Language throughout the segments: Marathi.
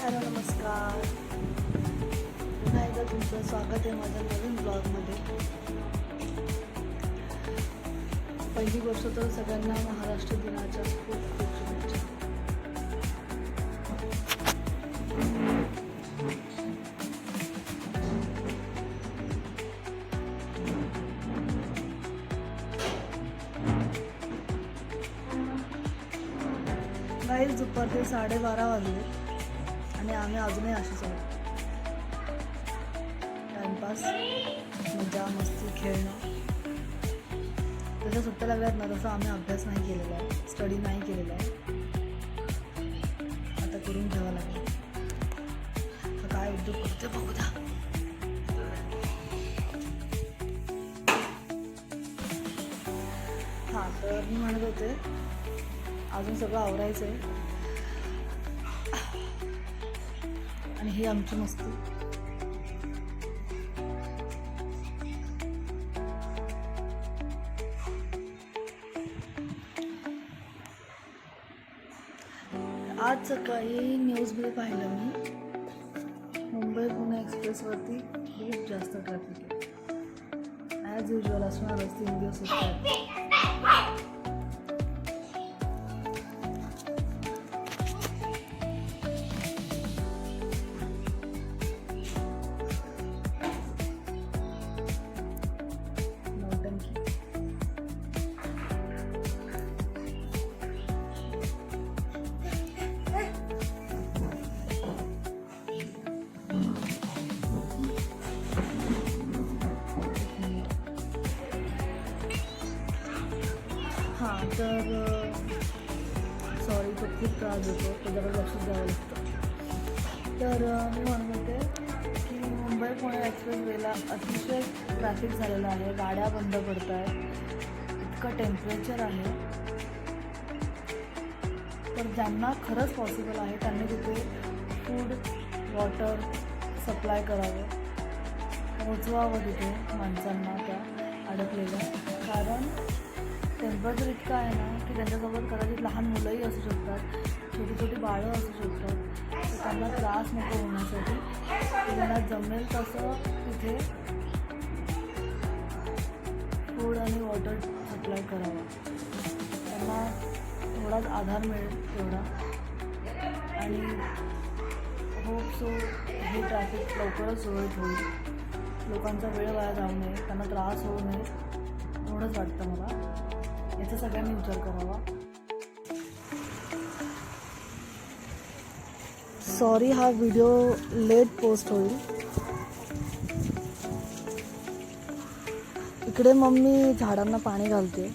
हॅलो नमस्कार, पुन्हा एकदा तुमचं स्वागत आहे माझ्या नवीन ब्लॉगमध्ये. पहिली गोष्ट तर सगळ्यांना महाराष्ट्र दिनाच्या खूप खूप शुभेच्छा. गाईस दुपारचे 12:30 वाजले आणि आम्ही अजूनही अशीच आहोत. टाइमपास, मजा मस्ती, खेळणं. जसं सुट्ट्या लागल्यात ना तसं आम्ही अभ्यास नाही केलेला आहे, स्टडी नाही केलेला आहे. आता करून घ्यावं लागेल. तर काय उद्योग करते बघू द्या. हां, तर मी म्हणत होते अजून सगळं आवरायचं आहे आणि ही आमची मस्ती. आज सकाळी न्यूजमध्ये पाहिलं मी, मुंबई पुणे एक्सप्रेसवरती खूप जास्त ट्रॅफिक आहे. ॲज युजल असणारच, 3 दिवस सुट्ट्या. हां, तर सॉरी, तो खूप त्रास होतो, त्याच्याकडे लक्ष द्यावं लागतं. तर मी म्हणत होते की मुंबई पुणे एक्सप्रेसवेला अतिशय ट्रॅफिक झालेलं आहे, गाड्या बंद पडत आहेत, इतकं टेम्परेचर आहे. तर ज्यांना खरंच पॉसिबल आहे त्यांनी तिथे फूड, वॉटर सप्लाय करावं, पोचवावं तिथे माणसांना त्या अडकलेल्या. कारण टेम्परेचर इतकं आहे ना की त्यांच्यासोबत कदाचित लहान मुलंही असू शकतात, छोटी छोटी बाळं असू शकतात. तर त्यांना त्रास नको होण्यासाठी त्यांना जमेल तसं तिथे फूड आणि वॉटर सप्लाय करावं. त्यांना थोडाच आधार मिळेल तेवढा. आणि होप सो हे ट्रॅफिक लवकरच सुरळीत होईल. लोकांचा वेळ वाया जाऊ नये, त्यांना त्रास होऊ नये, एवढंच वाटतं मला. याचा सगळ्यांनी विचार करावा. सॉरी, हा व्हिडिओ लेट पोस्ट होईल. इकडे मम्मी झाडांना पाणी घालते.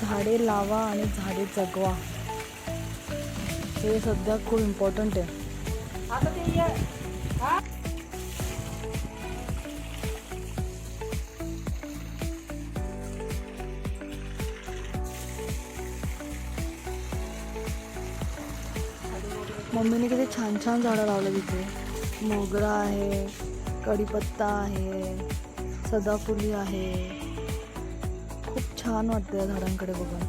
झाडे लावा आणि झाडे जगवा, हे सध्या खूप इम्पॉर्टंट आहे. मम्मीने किती छान छान झाडं लावलं तिथे. मोगरा आहे, कढीपत्ता आहे, सदाफुली आहे. खूप छान वाटतं या झाडांकडे बघून.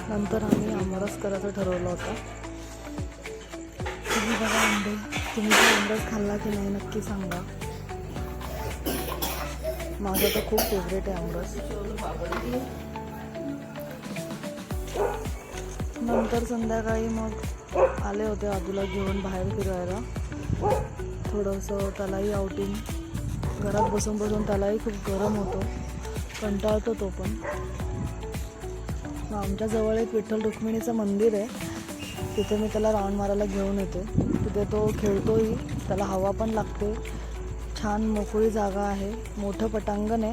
नंतर आम्ही आमरस करायचं ठरवलं होतं. तुम्ही बघा आंबे, तुम्ही आमरस खाल्ला की नाही नक्की सांगा. माझं तर खूप फेवरेट आहे आमरस. नंतर संध्याकाळी मग आले होते आदूला घेऊन बाहेर फिरायला. थोडंसं त्यालाही आउटिंग. घरात बसून बसून त्यालाही खूप गरम होतो, कंटाळतो तो पण. आमच्या जवळ एक विठ्ठल रुक्मिणीचं मंदिर आहे, तिथे मी त्याला राऊंड मारायला घेऊन येते. तिथे तो खेळतोही, त्याला हवा पण लागते. छान मोकळी जागा आहे, मोठं पटांगण आहे,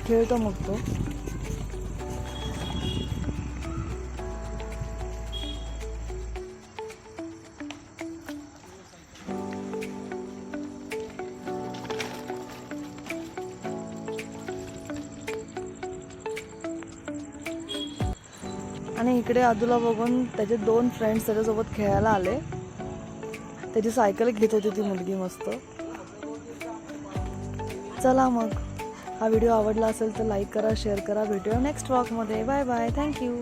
खेळतो मग तो. आणि इकडे आदूला बघून त्याचे 2 फ्रेंड्स त्याच्यासोबत खेळायला आले. त्याची सायकल घेत होती ती मुलगी मस्त. चला मग, हा व्हिडिओ आवडला असेल तर लाईक करा, शेअर करा. भेटूया नेक्स्ट व्लॉगमध्ये. Bye bye. थँक्यू.